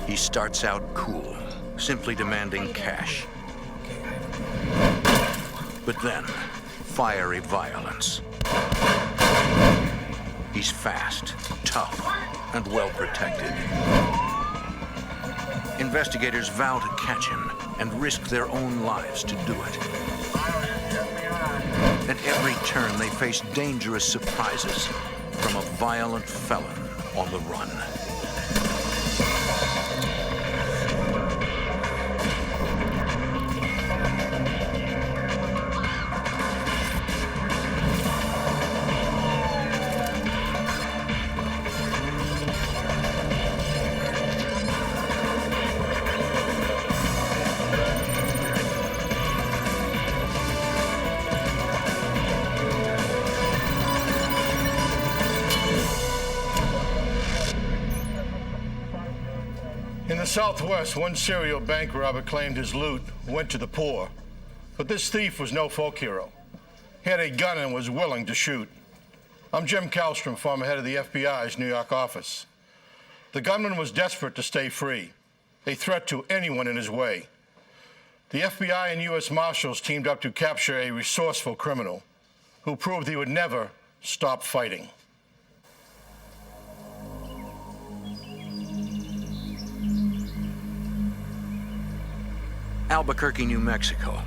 He starts out cool, simply demanding cash. But then, fiery violence. He's fast, tough, and well protected. Investigators vow to catch him and risk their own lives to do it. At every turn, they face dangerous surprises from a violent felon on the run. In the Southwest, one serial bank robber claimed his loot went to the poor. But this thief was no folk hero. He had a gun and was willing to shoot. I'm Jim Kallstrom, former head of the FBI's New York office. The gunman was desperate to stay free, a threat to anyone in his way. The FBI and U.S. Marshals teamed up to capture a resourceful criminal who proved he would never stop fighting. Albuquerque, New Mexico.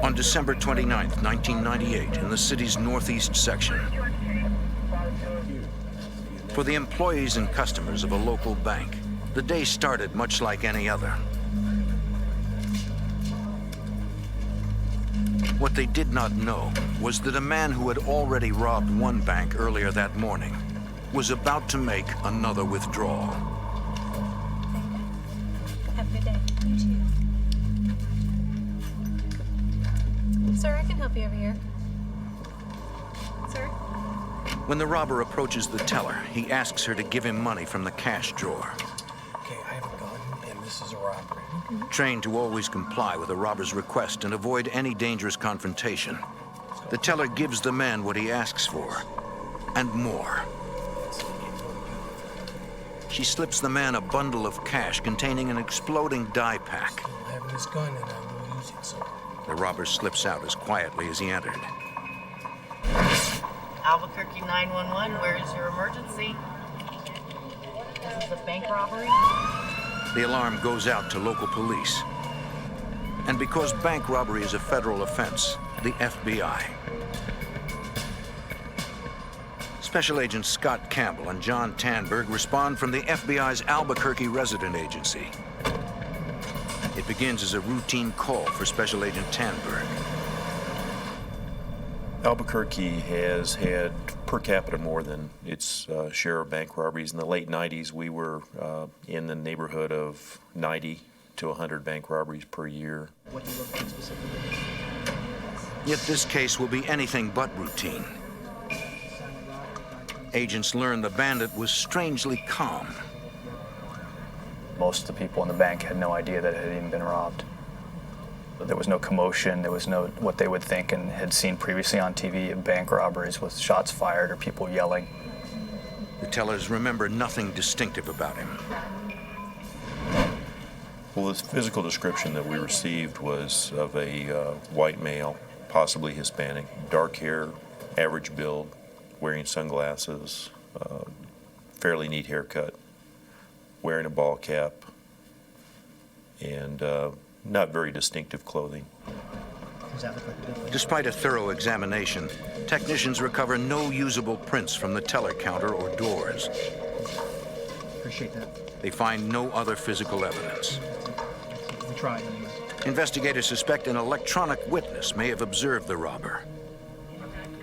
On December 29, 1998, in the city's northeast section. For the employees and customers of a local bank, the day started much like any other. What they did not know was that a man who had already robbed one bank earlier that morning was about to make another withdrawal. Have a good day. You too. Sir, I can help you over here. Sir? When the robber approaches the teller, he asks her to give him money from the cash drawer. Okay, I have a gun, and this is a robbery. Trained to always comply with a robber's request and avoid any dangerous confrontation, the teller gives the man what he asks for, and more. She slips the man a bundle of cash containing an exploding dye pack. I have this gun, and I will use it, sir. The robber slips out as quietly as he entered. Albuquerque 911, where is your emergency? This is a bank robbery? The alarm goes out to local police. And because bank robbery is a federal offense, the FBI. Special Agents Scott Campbell and John Tanberg respond from the FBI's Albuquerque resident agency. It begins as a routine call for Special Agent Tanberg. Albuquerque has had per capita more than its share of bank robberies. In the late 90s, we were in the neighborhood of 90 to 100 bank robberies per year. What do you look at specifically? Yet this case will be anything but routine. Agents learn the bandit was strangely calm. Most of the people in the bank had no idea that it had even been robbed. There was no commotion, there was no what they would think and had seen previously on TV of bank robberies with shots fired or people yelling. The tellers remember nothing distinctive about him. Well, the physical description that we received was of a white male, possibly Hispanic, dark hair, average build, wearing sunglasses, fairly neat haircut, wearing a ball cap, and not very distinctive clothing. Despite a thorough examination, technicians recover no usable prints from the teller counter or doors. Appreciate that. They find no other physical evidence. We tried anyway. Investigators suspect an electronic witness may have observed the robber.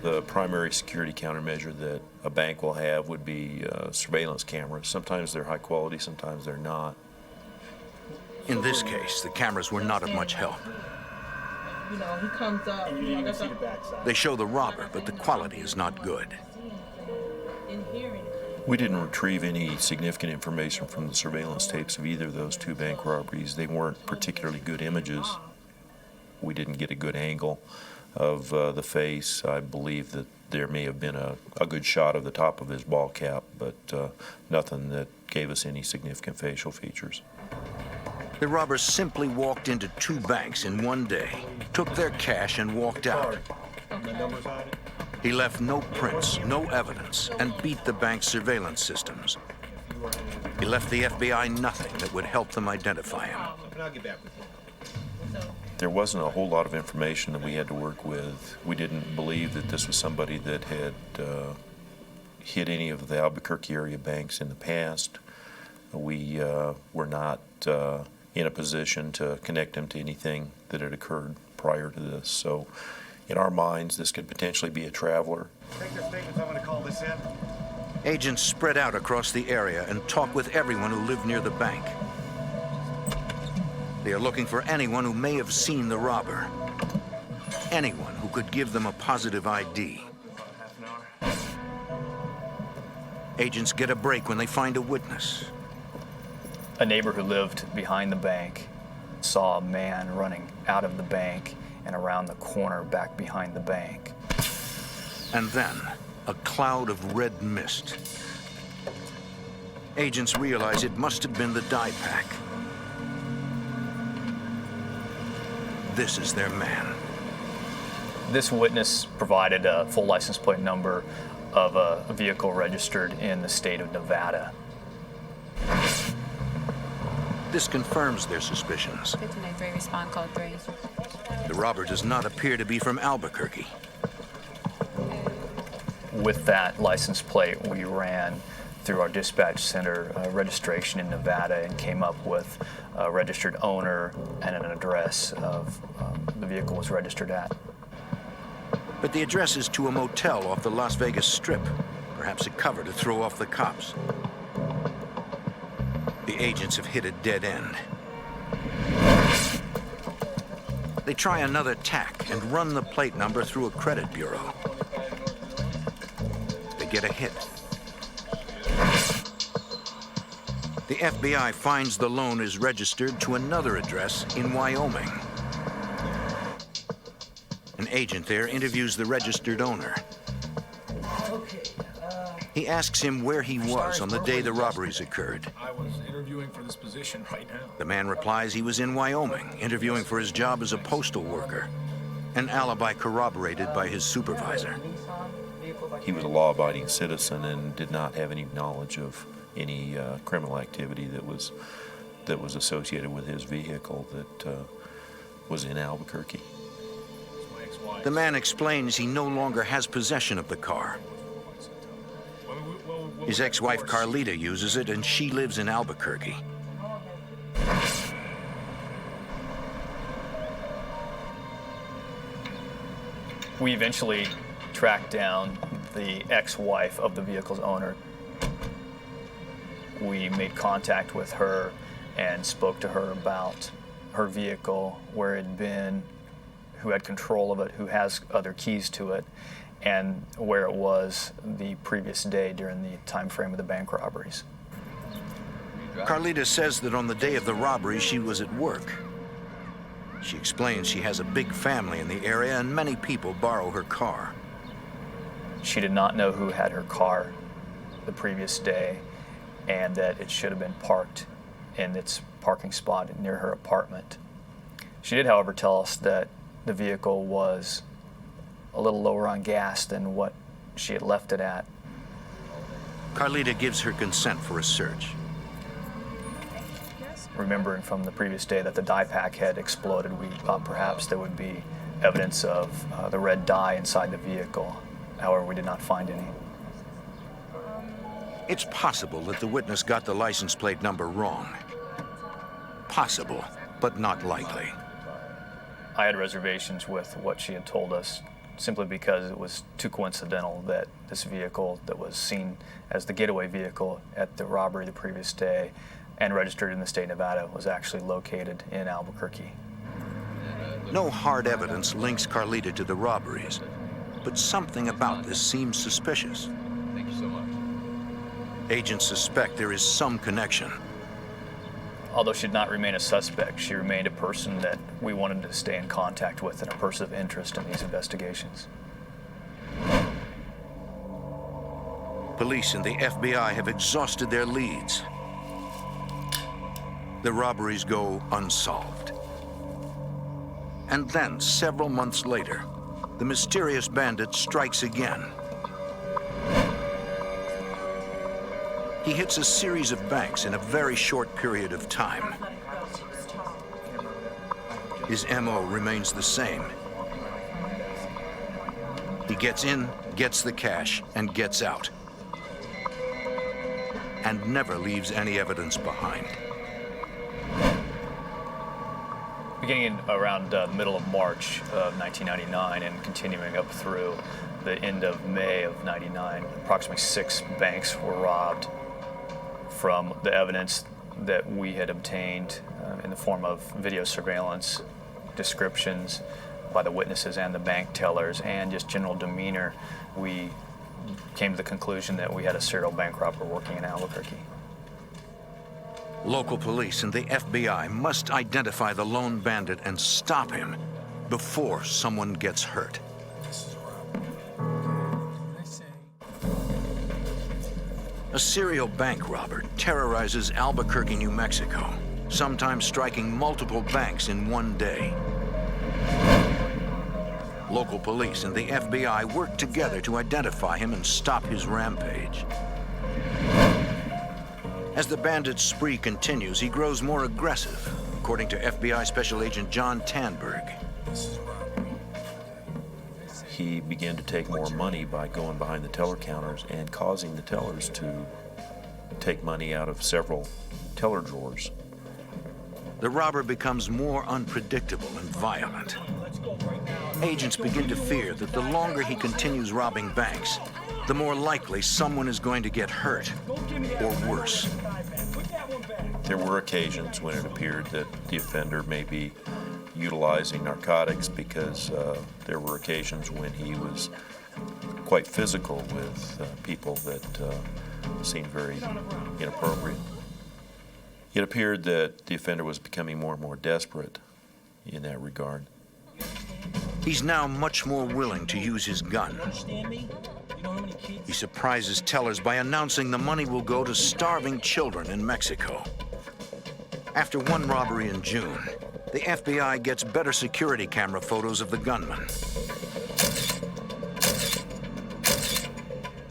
The primary security countermeasure that a bank will have would be surveillance cameras. Sometimes they're high quality, sometimes they're not. In this case, the cameras were not of much help. You know, he comes up. And you didn't even see the backside. They show the robber, but the quality is not good. We didn't retrieve any significant information from the surveillance tapes of either of those two bank robberies. They weren't particularly good images. We didn't get a good angle. of the face. I believe that there may have been a good shot of the top of his ball cap, but nothing that gave us any significant facial features. The robbers simply walked into 2 banks in one day, took their cash and walked out. He left no prints, no evidence, and beat the bank's surveillance systems. He left the FBI nothing that would help them identify him. There wasn't a whole lot of information that we had to work with. We didn't believe that this was somebody that had hit any of the Albuquerque area banks in the past. We were not in a position to connect him to anything that had occurred prior to this. So in our minds, this could potentially be a traveler. Take your statements, I'm gonna call this in. Agents spread out across the area and talk with everyone who lived near the bank. They are looking for anyone who may have seen the robber. Anyone who could give them a positive ID. Agents get a break when they find a witness. A neighbor who lived behind the bank saw a man running out of the bank and around the corner back behind the bank. And then, a cloud of red mist. Agents realize it must have been the dye pack. This is their man. This witness provided a full license plate number of a vehicle registered in the state of Nevada. This confirms their suspicions. 1593, respond code 3. The robber does not appear to be from Albuquerque. With that license plate, we ran through our dispatch center registration in Nevada and came up with a registered owner and an address of the vehicle was registered at. But the address is to a motel off the Las Vegas Strip, perhaps a cover to throw off the cops. The agents have hit a dead end. They try another tack and run the plate number through a credit bureau. They get a hit. The FBI finds the loan is registered to another address in Wyoming. An agent there interviews the registered owner. He asks him where he was on the day the robberies occurred. I was interviewing for this position right now. The man replies he was in Wyoming, interviewing for his job as a postal worker. An alibi corroborated by his supervisor. He was a law-abiding citizen and did not have any knowledge of any criminal activity that was associated with his vehicle that was in Albuquerque. The man explains he no longer has possession of the car. His ex-wife Carlita uses it, and she lives in Albuquerque. We eventually tracked down the ex-wife of the vehicle's owner. We made contact with her and spoke to her about her vehicle, where it had been, who had control of it, who has other keys to it, and where it was the previous day during the time frame of the bank robberies. Carlita says that on the day of the robbery, she was at work. She explains she has a big family in the area and many people borrow her car. She did not know who had her car the previous day and that it should have been parked in its parking spot near her apartment. She did, however, tell us that the vehicle was a little lower on gas than what she had left it at. Carlita gives her consent for a search. Remembering from the previous day that the dye pack had exploded, we thought perhaps there would be evidence of the red dye inside the vehicle. However, we did not find any. It's possible that the witness got the license plate number wrong. Possible, but not likely. I had reservations with what she had told us, simply because it was too coincidental that this vehicle that was seen as the getaway vehicle at the robbery the previous day and registered in the state of Nevada was actually located in Albuquerque. No hard evidence links Carlita to the robberies, but something about this seems suspicious. Thank you so much. Agents suspect there is some connection. Although she did not remain a suspect, she remained a person that we wanted to stay in contact with and a person of interest in these investigations. Police and the FBI have exhausted their leads. The robberies go unsolved. And then, several months later, the mysterious bandit strikes again. He hits a series of banks in a very short period of time. His MO remains the same. He gets in, gets the cash, and gets out. And never leaves any evidence behind. Beginning in around the middle of March of 1999 and continuing up through the end of May of 99, approximately 6 banks were robbed. From the evidence that we had obtained in the form of video surveillance, descriptions by the witnesses and the bank tellers, and just general demeanor, we came to the conclusion that we had a serial bank robber working in Albuquerque. Local police and the FBI must identify the lone bandit and stop him before someone gets hurt. A serial bank robber terrorizes Albuquerque, New Mexico, sometimes striking multiple banks in one day. Local police and the FBI work together to identify him and stop his rampage. As the bandit's spree continues, he grows more aggressive, according to FBI Special Agent John Tanberg. He began to take more money by going behind the teller counters and causing the tellers to take money out of several teller drawers. The robber becomes more unpredictable and violent. Agents begin to fear that the longer he continues robbing banks, the more likely someone is going to get hurt, or worse. There were occasions when it appeared that the offender may be utilizing narcotics, because there were occasions when he was quite physical with people that seemed very inappropriate. It appeared that the offender was becoming more and more desperate in that regard. He's now much more willing to use his gun. He surprises tellers by announcing the money will go to starving children in Mexico. After one robbery in June, the FBI gets better security camera photos of the gunman.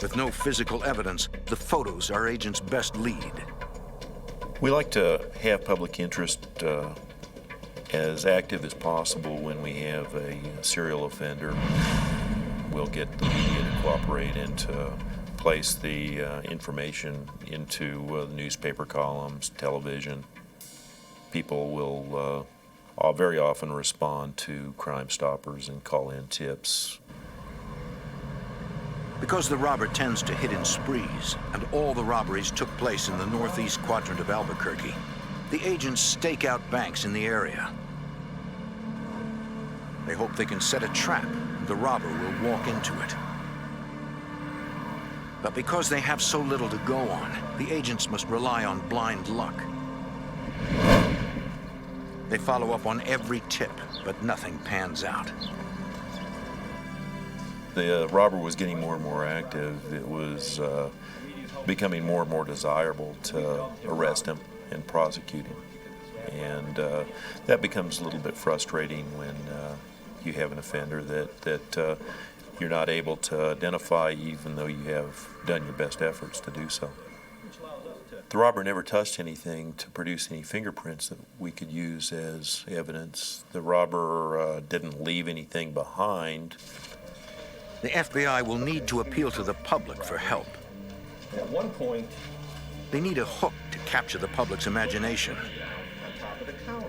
With no physical evidence, the photos are agents' best lead. We like to have public interest as active as possible when we have a serial offender. We'll get the media to cooperate and to place the information into the newspaper columns, television. People will very often respond to Crime Stoppers and call in tips. Because the robber tends to hit in sprees, and all the robberies took place in the northeast quadrant of Albuquerque, the agents stake out banks in the area. They hope they can set a trap, and the robber will walk into it. But because they have so little to go on, the agents must rely on blind luck. They follow up on every tip, but nothing pans out. The robber was getting more and more active. It was becoming more and more desirable to arrest him and prosecute him. And that becomes a little bit frustrating when you have an offender that you're not able to identify, even though you have done your best efforts to do so. The robber never touched anything to produce any fingerprints that we could use as evidence. The robber didn't leave anything behind. The FBI will need to appeal to the public for help. At one point, They need a hook to capture the public's imagination. on top of the counter.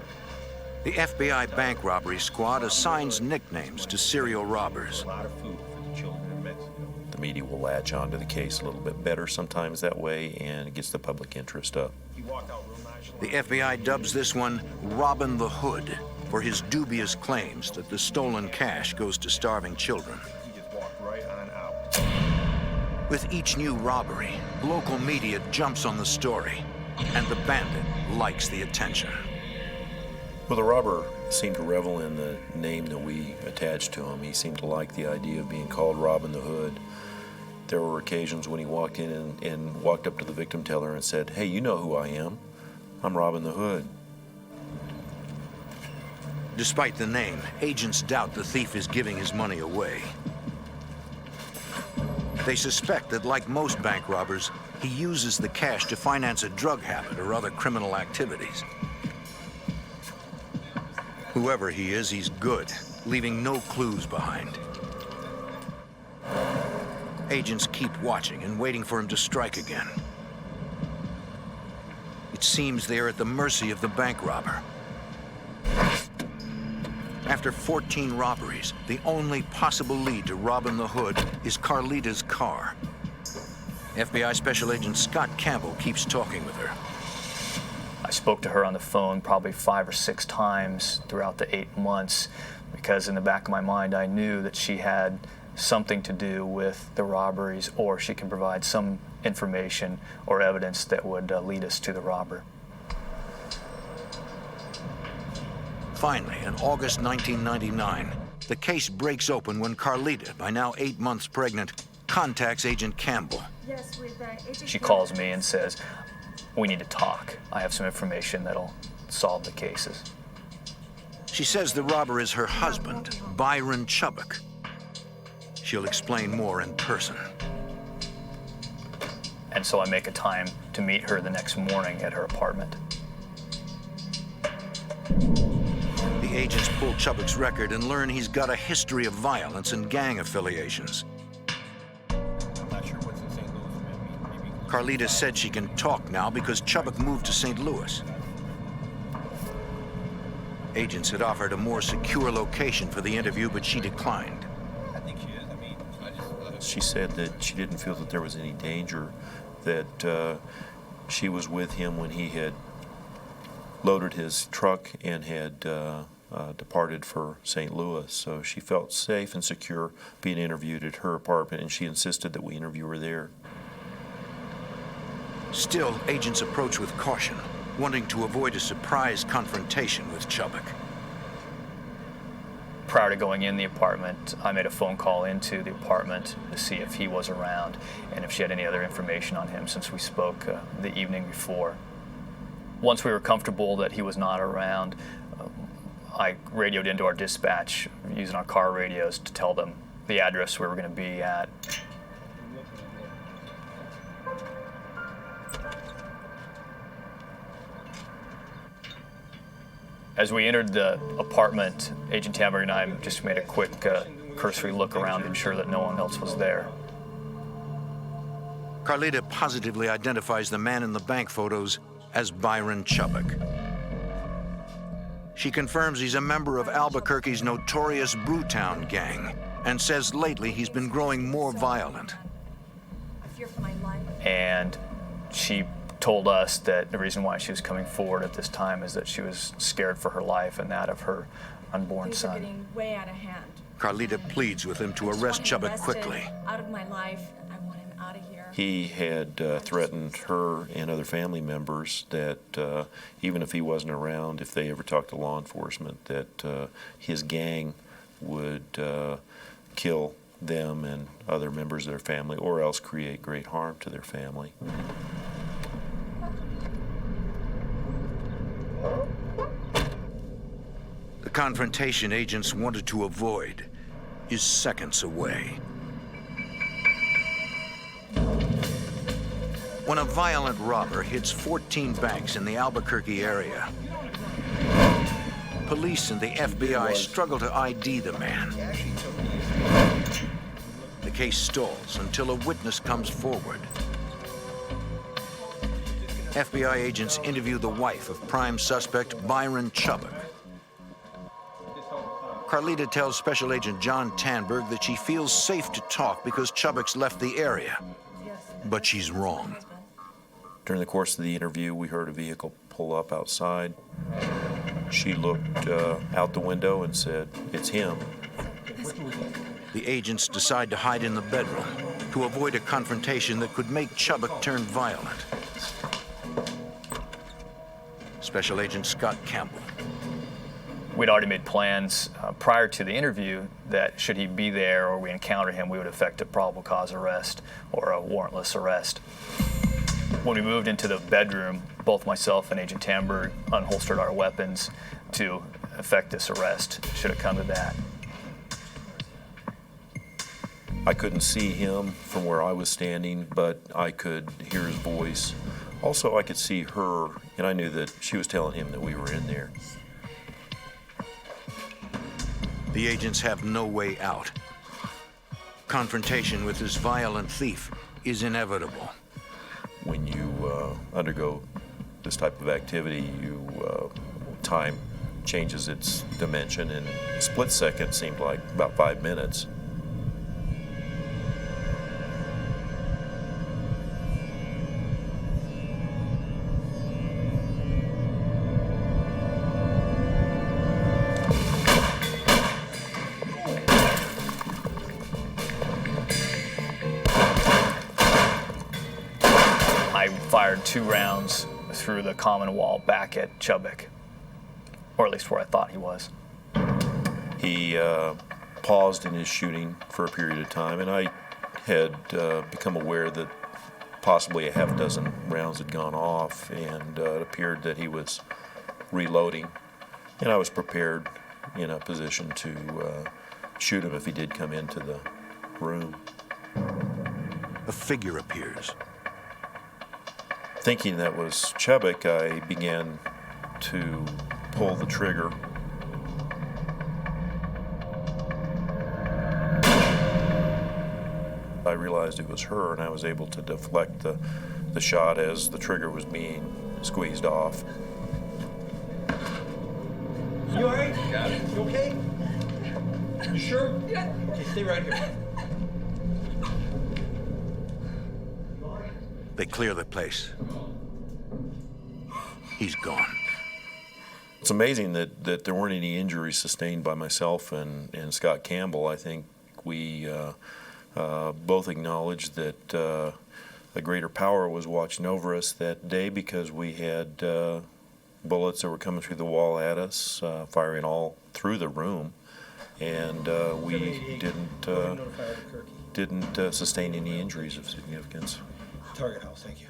The FBI bank robbery squad assigns nicknames to serial robbers. A lot of food for the children in Mexico. The media will latch onto the case a little bit better sometimes that way, and it gets the public interest up. He walked out real nonchalant. The FBI dubs this one Robin the Hood for his dubious claims that the stolen cash goes to starving children. He just walked right on out. With each new robbery, local media jumps on the story. and the bandit likes the attention. Well, the robber seemed to revel in the name that we attached to him. He seemed to like the idea of being called Robin the Hood. There were occasions when he walked in and walked up to the victim teller and said, "Hey, you know who I am. I'm Robin the Hood." Despite the name, agents doubt the thief is giving his money away. They suspect that, like most bank robbers, he uses the cash to finance a drug habit or other criminal activities. Whoever he is, he's good, leaving no clues behind. Agents keep watching and waiting for him to strike again. It seems they are at the mercy of the bank robber. After 14 robberies, the only possible lead to Robin the Hood is Carlita's car. FBI Special Agent Scott Campbell keeps talking with her. I spoke to her on the phone probably 5 or 6 times throughout the 8 months because in the back of my mind I knew that she had something to do with the robberies, or she can provide some information or evidence that would lead us to the robber. Finally, in August 1999, the case breaks open when Carlita, by now 8 months pregnant, contacts Agent Campbell. Yes, with Agent She calls me and says, "We need to talk. I have some information that'll solve the cases." She says the robber is her husband, Byron Chubbuck. She'll explain more in person. And so I make a time to meet her the next morning at her apartment. The agents pull Chubbuck's record and learn he's got a history of violence and gang affiliations. I'm not sure what's in St. Louis. Maybe Carlita said she can talk now because Chubbuck moved to St. Louis. Agents had offered a more secure location for the interview, but she declined. I think she is. I mean, I just. She said that she didn't feel that there was any danger, that she was with him when he had loaded his truck and had departed for St. Louis. So she felt safe and secure being interviewed at her apartment, and she insisted that we interview her there. Still, agents approach with caution, wanting to avoid a surprise confrontation with Chubbuck. Prior to going in the apartment, I made a phone call into the apartment to see if he was around and if she had any other information on him since we spoke the evening before. Once we were comfortable that he was not around, I radioed into our dispatch using our car radios to tell them the address we were going to be at. As we entered the apartment, Agent Tamberg and I just made a quick cursory look around to ensure that no one else was there. Carlita positively identifies the man in the bank photos as Byron Chubbuck. She confirms he's a member of Albuquerque's notorious Brewtown gang and says lately he's been growing more violent. I fear for my life. And she told us that the reason why she was coming forward at this time is that she was scared for her life and that of her unborn Things are son. getting way out of hand. Carlita pleads with him to arrest Chubbuck quickly. Out of my life. I want him out of here. He had threatened her and other family members that even if he wasn't around, if they ever talked to law enforcement, that his gang would kill them and other members of their family, or else create great harm to their family. The confrontation agents wanted to avoid is seconds away. When a violent robber hits 14 banks in the Albuquerque area, police and the FBI struggle to ID the man. The case stalls until a witness comes forward. FBI agents interview the wife of prime suspect Byron Chubbuck. Carlita tells Special Agent John Tanberg that she feels safe to talk because Chubbuck's left the area, but she's wrong. During the course of the interview, we heard a vehicle pull up outside. She looked out the window and said, "It's him." The agents decide to hide in the bedroom to avoid a confrontation that could make Chubbuck turn violent. Special Agent Scott Campbell. We'd already made plans prior to the interview that should he be there or we encounter him, we would effect a probable cause arrest or a warrantless arrest. When we moved into the bedroom, both myself and Agent Tandberg unholstered our weapons to effect this arrest, should it come to that. I couldn't see him from where I was standing, but I could hear his voice. Also, I could see her, and I knew that she was telling him that we were in there. The agents have no way out. Confrontation with this violent thief is inevitable. When you undergo this type of activity, time changes its dimension, and a split second seemed like about 5 minutes. Fired 2 rounds through the common wall back at Chubbuck, or at least where I thought he was. He paused in his shooting for a period of time, and I had become aware that possibly a half dozen rounds had gone off, and it appeared that he was reloading, and I was prepared in a position to shoot him if he did come into the room. A figure appears. Thinking that was Chubbuck, I began to pull the trigger. I realized it was her, and I was able to deflect the shot as the trigger was being squeezed off. You all right? Got it. You okay? You sure? Yeah. Okay, stay right here. They clear the place. He's gone. It's amazing that there weren't any injuries sustained by myself and Scott Campbell. I think we both acknowledged that a greater power was watching over us that day, because we had bullets that were coming through the wall at us, firing all through the room, and we didn't sustain any injuries of significance. Target house, thank you.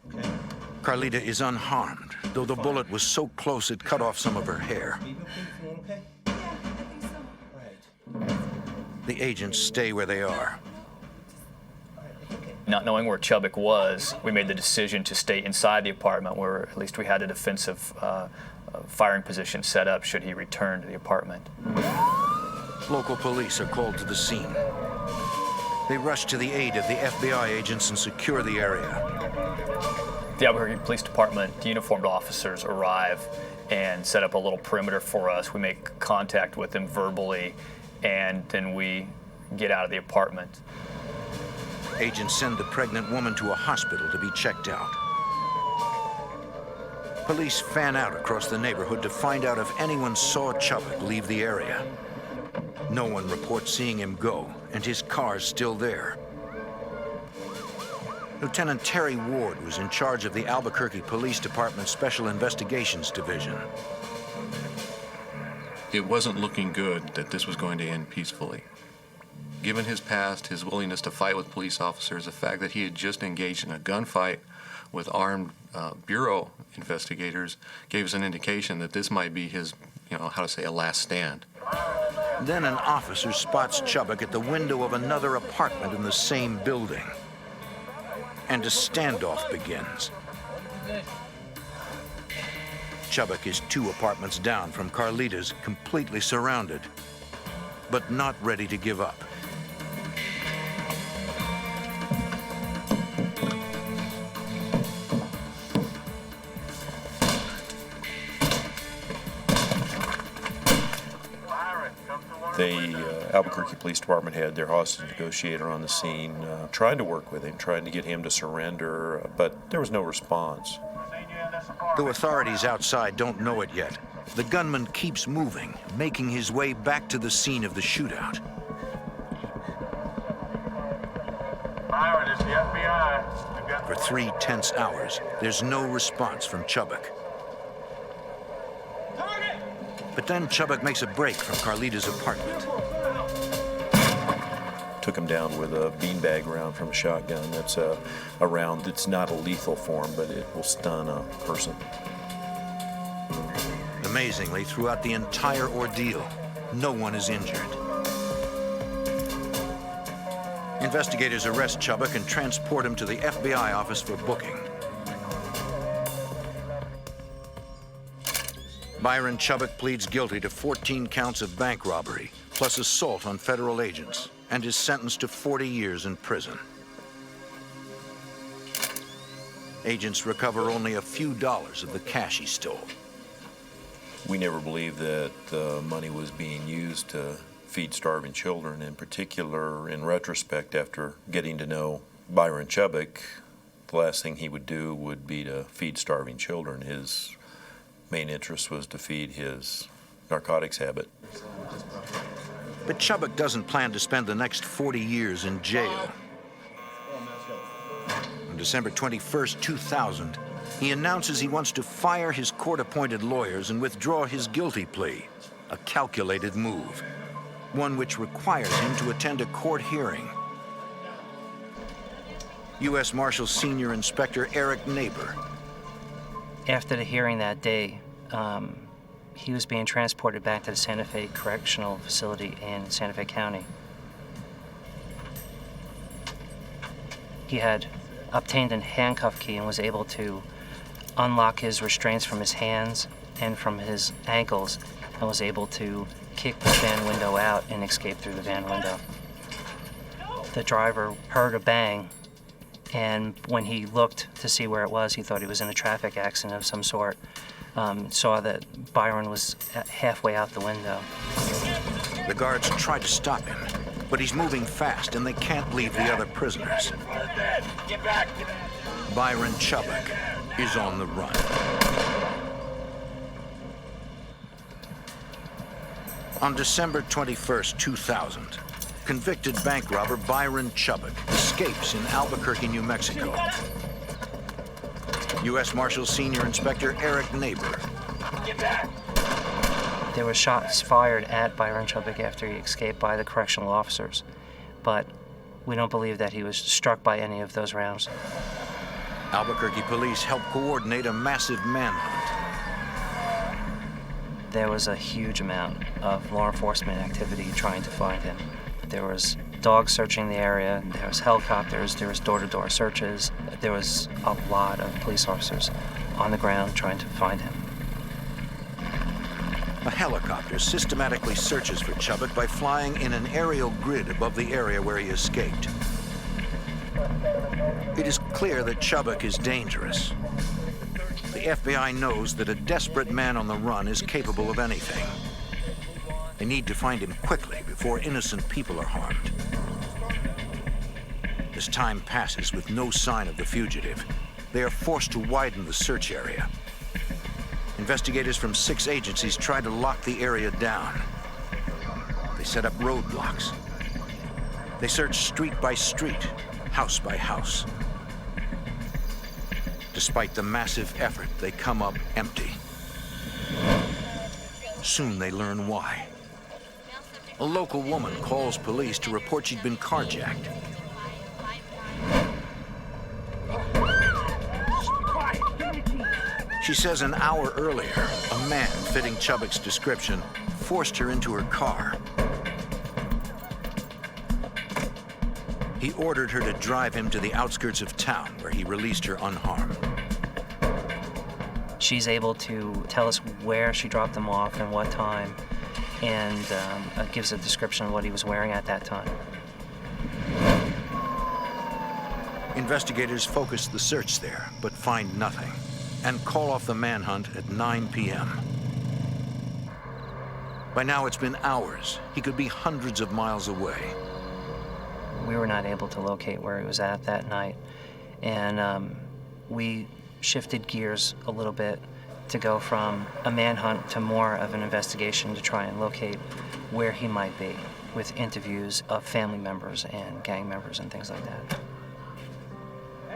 Okay. Carlita is unharmed, though the bullet was so close it cut off some of her hair. Baby, okay? Feeling okay? Yeah, I think so. All right. The agents stay where they are. All right, it's okay. Not knowing where Chubbuck was, we made the decision to stay inside the apartment, where at least we had a defensive firing position set up should he return to the apartment. Local police are called to the scene. They rush to the aid of the FBI agents and secure the area. The Albuquerque Police Department uniformed officers arrive and set up a little perimeter for us. We make contact with them verbally, and then we get out of the apartment. Agents send the pregnant woman to a hospital to be checked out. Police fan out across the neighborhood to find out if anyone saw Chubbuck leave the area. No one reports seeing him go, and his car's still there. Lieutenant Terry Ward was in charge of the Albuquerque Police Department Special Investigations Division. It wasn't looking good that this was going to end peacefully. Given his past, his willingness to fight with police officers, the fact that he had just engaged in a gunfight with armed Bureau investigators gave us an indication that this might be his, a last stand. Then an officer spots Chubbuck at the window of another apartment in the same building. And a standoff begins. Chubbuck is 2 apartments down from Carlita's, completely surrounded, but not ready to give up. The Albuquerque Police Department had their hostage negotiator on the scene, trying to work with him, trying to get him to surrender, but there was no response. Though authorities outside don't know it yet, the gunman keeps moving, making his way back to the scene of the shootout. Byron, it's the FBI. For 3 tense hours, there's no response from Chubbuck. But then Chubbuck makes a break from Carlita's apartment. Took him down with a beanbag round from a shotgun. That's a round that's not a lethal form, but it will stun a person. Amazingly, throughout the entire ordeal, no one is injured. Investigators arrest Chubbuck and transport him to the FBI office for booking. Byron Chubbuck pleads guilty to 14 counts of bank robbery, plus assault on federal agents, and is sentenced to 40 years in prison. Agents recover only a few dollars of the cash he stole. We never believed that the money was being used to feed starving children. In particular, in retrospect, after getting to know Byron Chubbuck, the last thing he would do would be to feed starving children. His main interest was to feed his narcotics habit. But Chubbuck doesn't plan to spend the next 40 years in jail. On December 21st, 2000, he announces he wants to fire his court-appointed lawyers and withdraw his guilty plea, a calculated move, one which requires him to attend a court hearing. U.S. Marshal Senior Inspector Eric Neighbor. After the hearing that day, he was being transported back to the Santa Fe Correctional Facility in Santa Fe County. He had obtained a handcuff key and was able to unlock his restraints from his hands and from his ankles, and was able to kick the van window out and escape through the van window. The driver heard a bang, and when he looked to see where it was, he thought he was in a traffic accident of some sort. Saw that Byron was halfway out the window. The guards try to stop him, but he's moving fast and they can't leave the other prisoners. Get back! Byron Chubbuck is on the run. On December 21st, 2000, convicted bank robber Byron Chubbuck escapes in Albuquerque, New Mexico. U.S. Marshal Senior Inspector Eric Neighbor. Get back! There were shots fired at Byron Chubbuck after he escaped by the correctional officers, but we don't believe that he was struck by any of those rounds. Albuquerque police helped coordinate a massive manhunt. There was a huge amount of law enforcement activity trying to find him. There was dogs searching the area, there was helicopters, there was door-to-door searches. There was a lot of police officers on the ground trying to find him. A helicopter systematically searches for Chubbuck by flying in an aerial grid above the area where he escaped. It is clear that Chubbuck is dangerous. The FBI knows that a desperate man on the run is capable of anything. They need to find him quickly before innocent people are harmed. As time passes with no sign of the fugitive, they are forced to widen the search area. Investigators from 6 agencies try to lock the area down. They set up roadblocks. They search street by street, house by house. Despite the massive effort, they come up empty. Soon they learn why. A local woman calls police to report she'd been carjacked. She says an hour earlier, a man fitting Chubbuck's description forced her into her car. He ordered her to drive him to the outskirts of town, where he released her unharmed. She's able to tell us where she dropped him off and what time, and gives a description of what he was wearing at that time. Investigators focus the search there, but find nothing, and call off the manhunt at 9 p.m. By now it's been hours. He could be hundreds of miles away. We were not able to locate where he was at that night, and we shifted gears a little bit to go from a manhunt to more of an investigation to try and locate where he might be, with interviews of family members and gang members and things like that.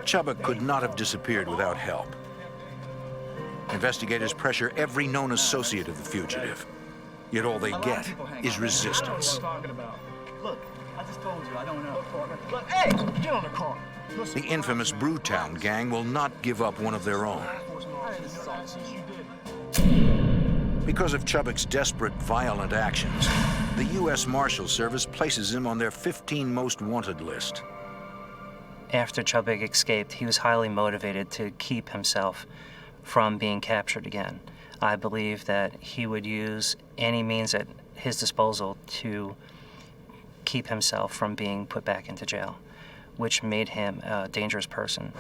Chubbuck could not have disappeared without help. Investigators pressure every known associate of the fugitive, yet all they get is resistance. Look, I just told you, I don't know. Look, hey, get on the car. The infamous Brewtown gang will not give up one of their own. Because of Chubbuck's desperate, violent actions, the U.S. Marshal Service places him on their 15 most wanted list. After Chubbuck escaped, he was highly motivated to keep himself from being captured again. I believe that he would use any means at his disposal to keep himself from being put back into jail, which made him a dangerous person.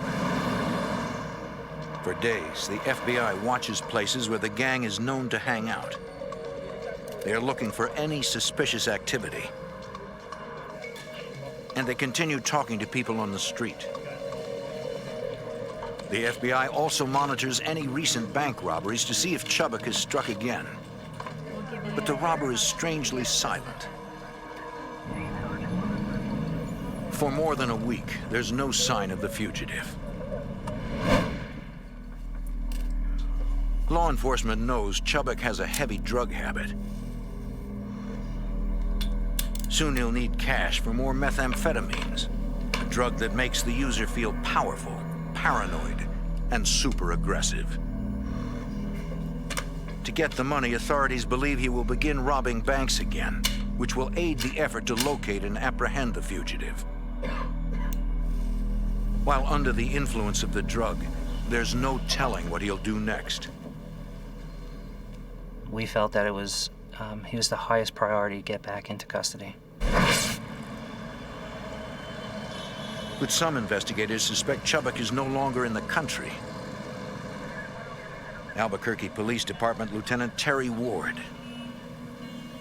For days, the FBI watches places where the gang is known to hang out. They are looking for any suspicious activity. And they continue talking to people on the street. The FBI also monitors any recent bank robberies to see if Chubbuck has struck again. But the robber is strangely silent. For more than a week, there's no sign of the fugitive. Law enforcement knows Chubbuck has a heavy drug habit. Soon he'll need cash for more methamphetamines, a drug that makes the user feel powerful, paranoid, and super aggressive. To get the money, authorities believe he will begin robbing banks again, which will aid the effort to locate and apprehend the fugitive. While under the influence of the drug, there's no telling what he'll do next. We felt that he was the highest priority to get back into custody. But some investigators suspect Chubbuck is no longer in the country. Albuquerque Police Department Lieutenant Terry Ward.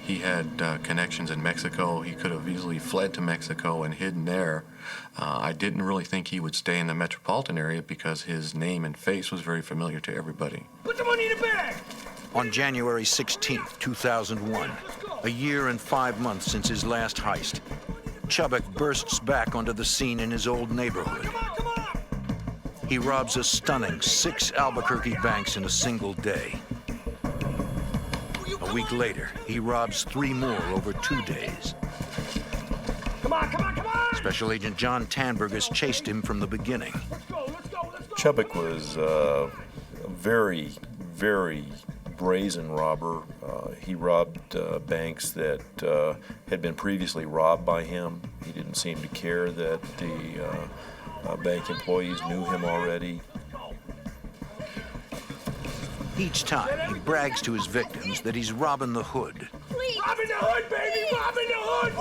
He had connections in Mexico. He could have easily fled to Mexico and hidden there. I didn't really think he would stay in the metropolitan area because his name and face was very familiar to everybody. Put the money in the bag! On January 16th, 2001, a year and 5 months since his last heist, Chubbuck bursts back onto the scene in his old neighborhood. He robs a stunning 6 Albuquerque banks in a single day. A week later, he robs 3 more over 2 days. Come on, come on, come on! Special Agent John Tanberg has chased him from the beginning. Chubbuck was a very, very brazen robber. He robbed banks that had been previously robbed by him. He didn't seem to care that the bank employees knew him already. Each time, he brags to his victims that he's robbing the hood. Robbing the hood, baby! Robbing the hood!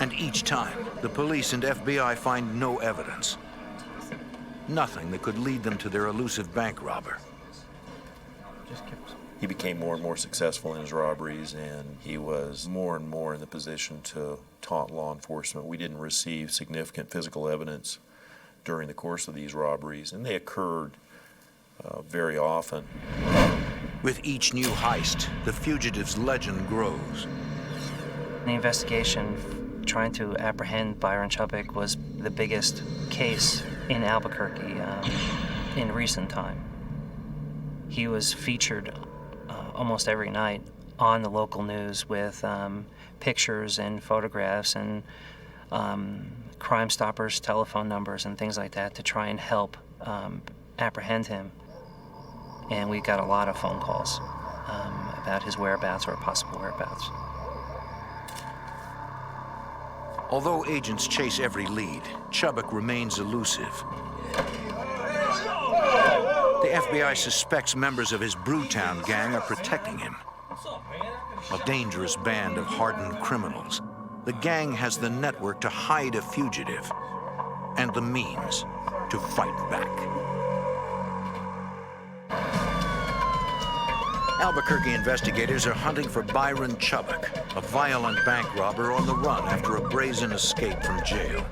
And each time, the police and FBI find no evidence. Nothing that could lead them to their elusive bank robber. He became more and more successful in his robberies, and he was more and more in the position to taunt law enforcement. We didn't receive significant physical evidence during the course of these robberies, and they occurred very often. With each new heist, the fugitive's legend grows. The investigation trying to apprehend Byron Chubbuck was the biggest case in Albuquerque in recent time. He was featured almost every night on the local news with pictures and photographs and Crime Stoppers telephone numbers and things like that to try and help apprehend him. And we got a lot of phone calls about his whereabouts or possible whereabouts. Although agents chase every lead, Chubbuck remains elusive. The FBI suspects members of his Brewtown gang are protecting him. A dangerous band of hardened criminals, the gang has the network to hide a fugitive and the means to fight back. Albuquerque investigators are hunting for Byron Chubbuck, a violent bank robber on the run after a brazen escape from jail.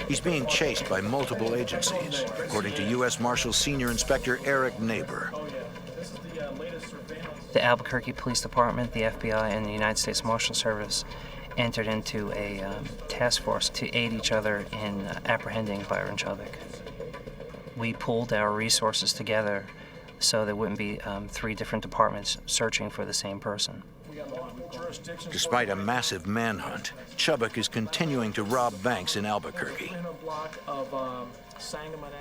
He's being chased by multiple agencies, according to U.S. Marshal Senior Inspector Eric Neighbor. The Albuquerque Police Department, the FBI, and the United States Marshal Service entered into a task force to aid each other in apprehending Byron Chubbuck. We pooled our resources together so there wouldn't be 3 different departments searching for the same person. Despite a massive manhunt, Chubbuck is continuing to rob banks in Albuquerque.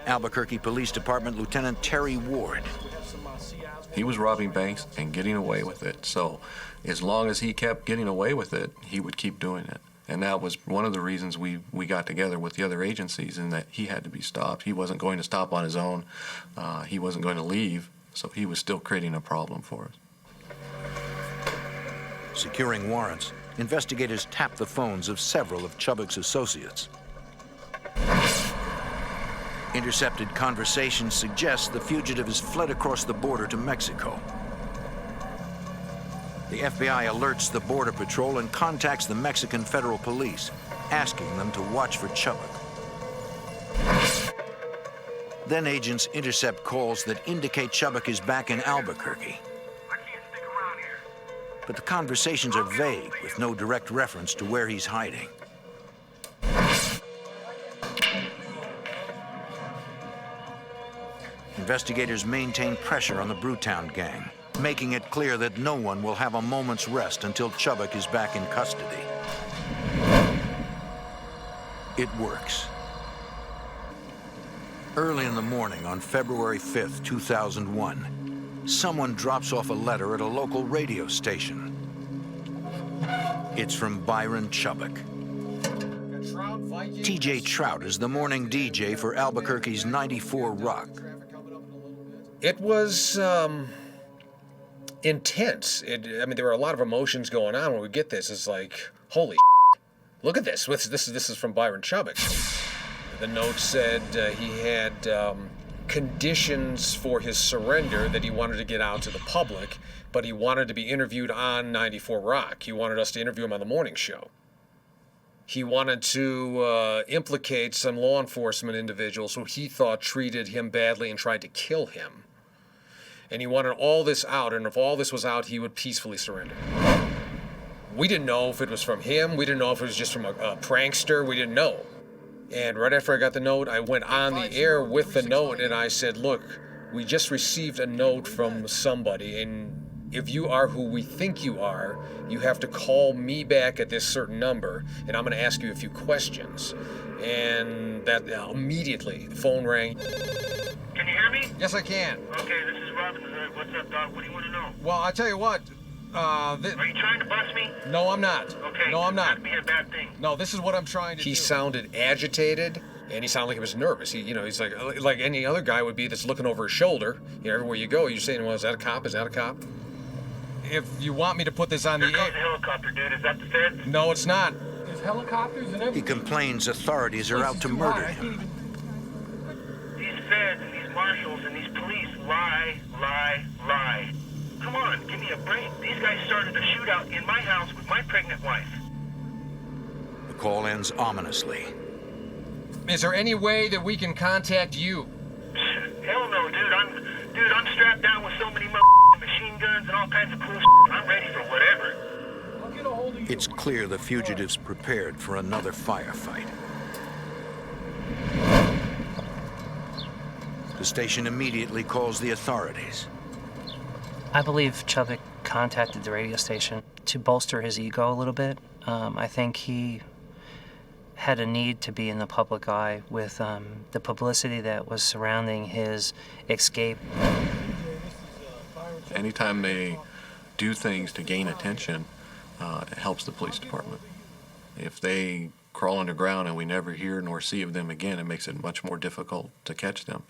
Albuquerque Police Department Lieutenant Terry Ward. He was robbing banks and getting away with it. So as long as he kept getting away with it, he would keep doing it. And that was one of the reasons we got together with the other agencies, in that he had to be stopped. He wasn't going to stop on his own. He wasn't going to leave. So he was still creating a problem for us. Securing warrants, investigators tapped the phones of several of Chubbuck's associates. Intercepted conversations suggest the fugitive has fled across the border to Mexico. The FBI alerts the Border Patrol and contacts the Mexican Federal Police, asking them to watch for Chubbuck. Then agents intercept calls that indicate Chubbuck is back in Albuquerque. But the conversations are vague, with no direct reference to where he's hiding. Investigators maintain pressure on the Brewtown gang, making it clear that no one will have a moment's rest until Chubbuck is back in custody. It works. Early in the morning on February 5th, 2001, someone drops off a letter at a local radio station. It's from Byron Chubbuck. TJ Trout is the morning DJ for Albuquerque's 94 Rock. It was intense. I mean, there were a lot of emotions going on when we get this. It's like, holy shit, look at this. This is from Byron Chubbuck. The note said he had conditions for his surrender, that he wanted to get out to the public, but he wanted to be interviewed on 94 Rock. He wanted us to interview him on the morning show. He wanted to implicate some law enforcement individuals who he thought treated him badly and tried to kill him. And he wanted all this out, and if all this was out, he would peacefully surrender. We didn't know if it was from him. We didn't know if it was just from a prankster. We didn't know. And right after I got the note, I went on the air with the note, and I said, look, we just received a note from somebody, and if you are who we think you are, you have to call me back at this certain number, and I'm going to ask you a few questions. And that immediately, the phone rang. Can you hear me? Yes, I can. Okay, this is Robin. What's up, Doc? What do you want to know? Well, I tell you what. Are you trying to bust me? No, I'm not. Okay. No, I'm not. That'd be a bad thing. No, this is what I'm trying to do. He sounded agitated, and he sounded like he was nervous. He's like any other guy would be that's looking over his shoulder. Everywhere you go, you're saying, well, is that a cop? Is that a cop? If you want me to put this on the air... Here comes the helicopter, dude. Is that the feds? No, it's not. There's helicopters and everything. He complains authorities are out to murder him. These feds and these marshals and these police lie. Come on, give me a break. These guys started a shootout in my house with my pregnant wife. The call ends ominously. Is there any way that we can contact you? Hell no, dude. I'm strapped down with so many machine guns and all kinds of cool I'm ready for whatever. It's clear the fugitive's prepared for another firefight. The station immediately calls the authorities. I believe Chubbuck contacted the radio station to bolster his ego a little bit. I think he had a need to be in the public eye with the publicity that was surrounding his escape. Anytime they do things to gain attention, it helps the police department. If they crawl underground and we never hear nor see of them again, it makes it much more difficult to catch them.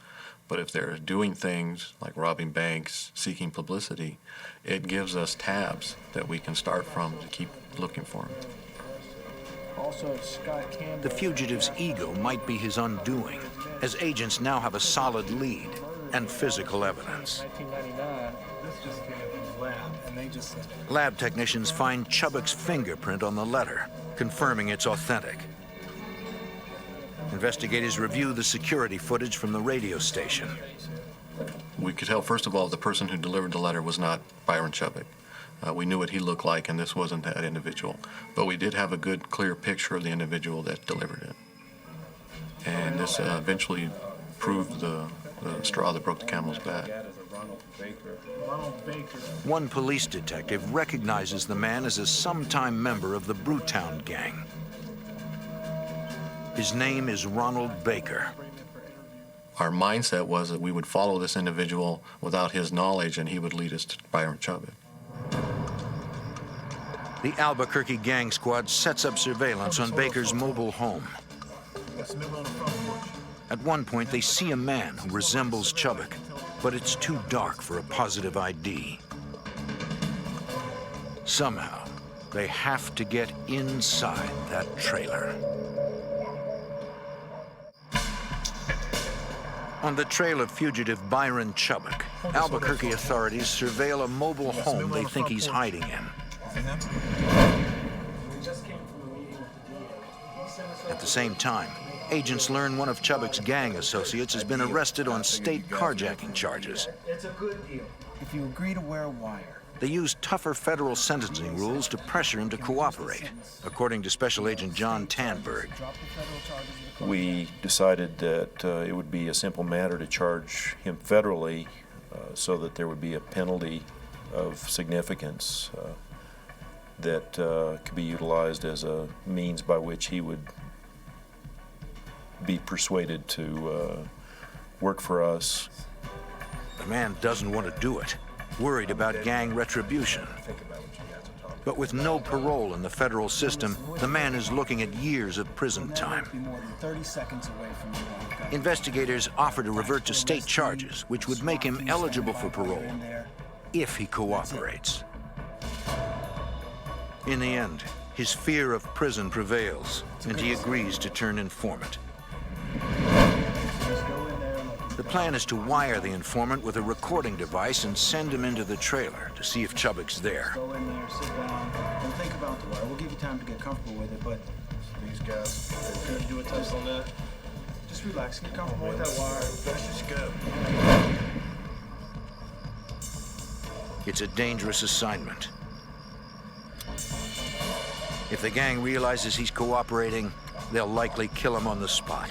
But if they're doing things like robbing banks, seeking publicity, it gives us tabs that we can start from to keep looking for them. Also, Scott Campbell. The fugitive's ego might be his undoing, as agents now have a solid lead and physical evidence. 1999. This just came from the lab, and they just said. Lab technicians find Chubbuck's fingerprint on the letter, confirming it's authentic. Investigators review the security footage from the radio station. We could tell, first of all, the person who delivered the letter was not Byron Chubbuck. We knew what he looked like, and this wasn't that individual. But we did have a good, clear picture of the individual that delivered it. And this eventually proved the straw that broke the camel's back. One police detective recognizes the man as a sometime member of the Brewtown gang. His name is Ronald Baker. Our mindset was that we would follow this individual without his knowledge, and he would lead us to Byron Chubbuck. The Albuquerque gang squad sets up surveillance on Baker's mobile home. At one point, they see a man who resembles Chubbuck, but it's too dark for a positive ID. Somehow, they have to get inside that trailer. On the trail of fugitive Byron Chubbuck, Albuquerque authorities surveil a mobile home they think he's hiding in. At the same time, agents learn one of Chubbuck's gang associates has been arrested on state carjacking charges. It's a good deal if you agree to wear a wire. They use tougher federal sentencing rules to pressure him to cooperate, according to Special Agent John Tanberg. We decided that it would be a simple matter to charge him federally so that there would be a penalty of significance that could be utilized as a means by which he would be persuaded to work for us. The man doesn't want to do it, worried about gang retribution. But with no parole in the federal system, the man is looking at years of prison time. Investigators offer to revert to state charges, which would make him eligible for parole if he cooperates. In the end, his fear of prison prevails, and he agrees to turn informant. The plan is to wire the informant with a recording device and send him into the trailer to see if Chubbuck's there. Go in there, sit down, and think about the wire. We'll give you time to get comfortable with it, but these guys, they're gonna do a test on that. Just relax, get comfortable with that wire. Let's just go. It's a dangerous assignment. If the gang realizes he's cooperating, they'll likely kill him on the spot.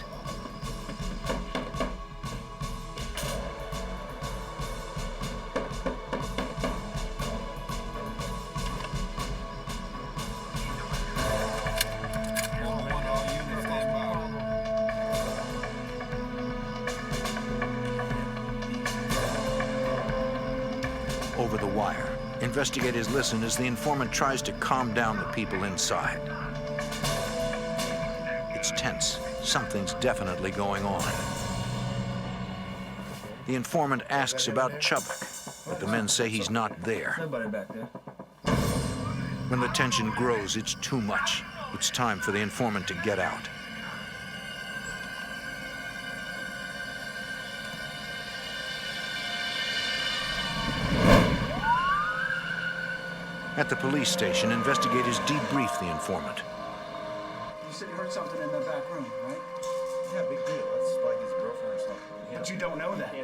Over the wire, investigators listen as the informant tries to calm down the people inside. It's tense. Something's definitely going on. The informant asks about Chubbuck, but the men say he's not there. Nobody back there. When the tension grows, it's too much. It's time for the informant to get out. At the police station, investigators debrief the informant. You said you heard something in the back room, right? Yeah, big deal. That's like his girlfriend or something. But you don't know that.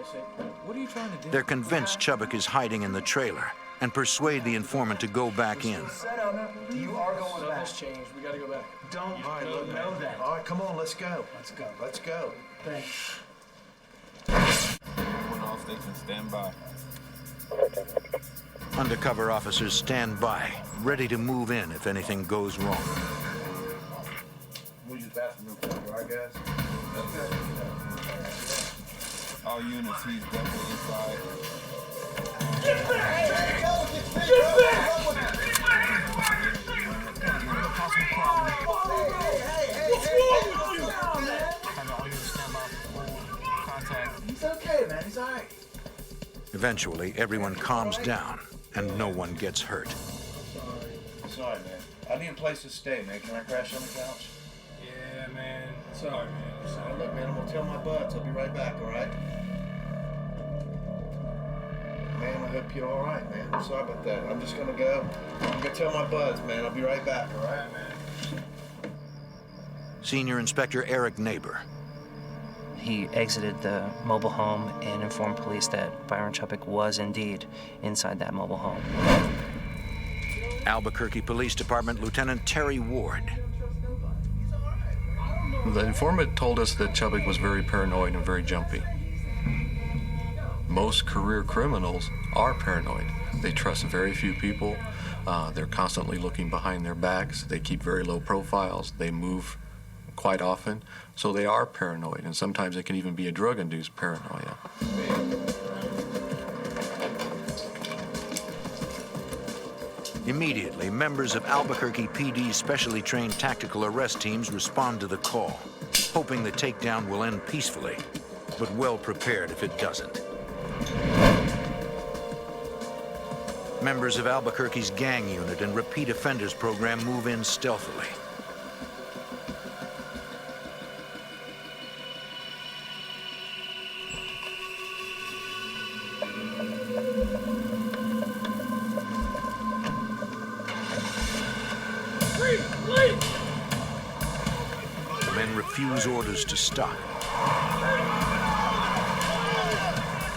What are you trying to do? They're convinced Chubbuck is hiding in the trailer and persuade the informant to go back in. You are going back. Something's changed. We gotta go back. Don't know that. All right, come on, let's go. Let's go. Let's go. Thanks. Everyone off station, stand by. Undercover officers stand by, ready to move in if anything goes wrong. We'll use the bathroom real quick, all right, guys? All units, he's definitely inside. Get back! Get back! He's okay, man. He's all right. Eventually, everyone calms down and no one gets hurt. Sorry, man. I need a place to stay, man. Can I crash on the couch? Yeah, man. Sorry, man. Sorry. Look, man, I'm gonna tell my buds. I'll be right back, all right? Man, I hope you're all right, man. I'm sorry about that. I'm just gonna go. I'm gonna tell my buds, man. I'll be right back, all right, man? Senior Inspector Eric Neighbor. He exited the mobile home and informed police that Byron Chubbuck was indeed inside that mobile home. Albuquerque Police Department Lieutenant Terry Ward. The informant told us that Chubbuck was very paranoid and very jumpy. Most career criminals are paranoid. They trust very few people. They're constantly looking behind their backs. They keep very low profiles. They move quite often. So they are paranoid, and sometimes it can even be a drug-induced paranoia. Immediately, members of Albuquerque PD's specially trained tactical arrest teams respond to the call, hoping the takedown will end peacefully, but well prepared if it doesn't. Members of Albuquerque's gang unit and repeat offenders program move in stealthily. The men refuse orders to stop.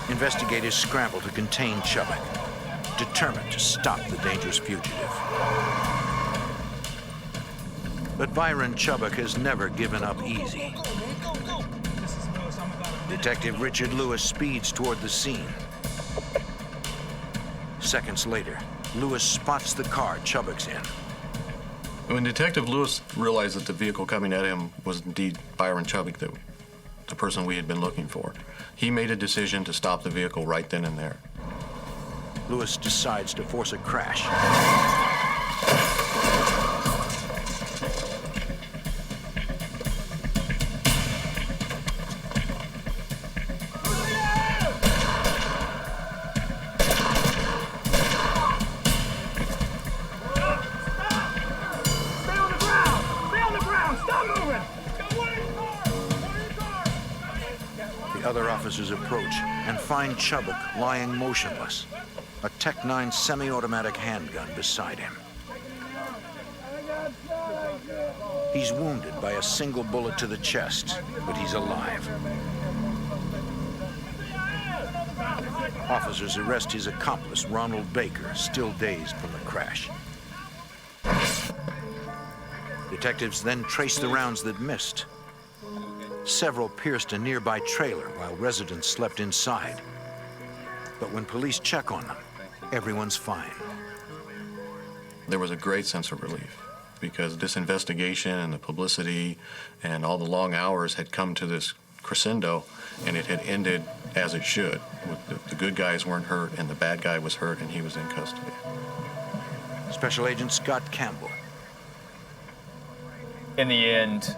Investigators scramble to contain Chubbuck, determined to stop the dangerous fugitive. But Byron Chubbuck has never given up easy. Detective Richard Lewis speeds toward the scene. Seconds later, Lewis spots the car Chubbuck's in. When Detective Lewis realized that the vehicle coming at him was indeed Byron Chubbuck, the person we had been looking for, he made a decision to stop the vehicle right then and there. Lewis decides to force a crash. The other officers approach and find Chubbuck lying motionless, a Tech-9 semi-automatic handgun beside him. He's wounded by a single bullet to the chest, but he's alive. Officers arrest his accomplice, Ronald Baker, still dazed from the crash. Detectives then trace the rounds that missed. Several pierced a nearby trailer while residents slept inside. But when police check on them, everyone's fine. There was a great sense of relief because this investigation and the publicity and all the long hours had come to this crescendo, and it had ended as it should. The good guys weren't hurt, and the bad guy was hurt, and he was in custody. Special Agent Scott Campbell. In the end,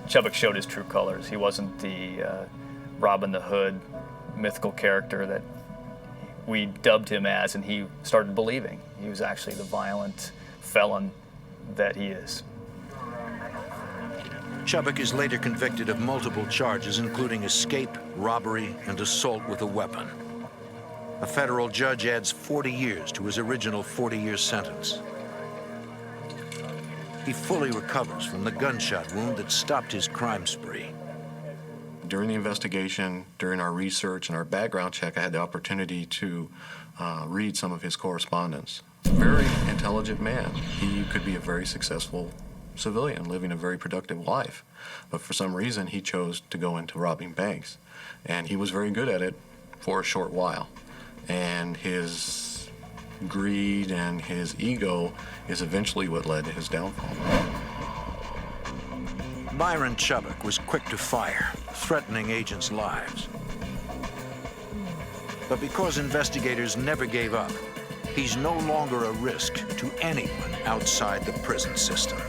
Chubbuck showed his true colors. He wasn't the Robin the Hood mythical character that we dubbed him as, and he started believing. He was actually the violent felon that he is. Chubbuck is later convicted of multiple charges, including escape, robbery, and assault with a weapon. A federal judge adds 40 years to his original 40-year sentence. He fully recovers from the gunshot wound that stopped his crime spree. During the investigation, during our research and our background check, I had the opportunity to read some of his correspondence. Very intelligent man. He could be a very successful civilian living a very productive life. But for some reason, he chose to go into robbing banks. And he was very good at it for a short while. And his greed and his ego is eventually what led to his downfall. Byron Chubbuck was quick to fire, threatening agents' lives. But because investigators never gave up, he's no longer a risk to anyone outside the prison system.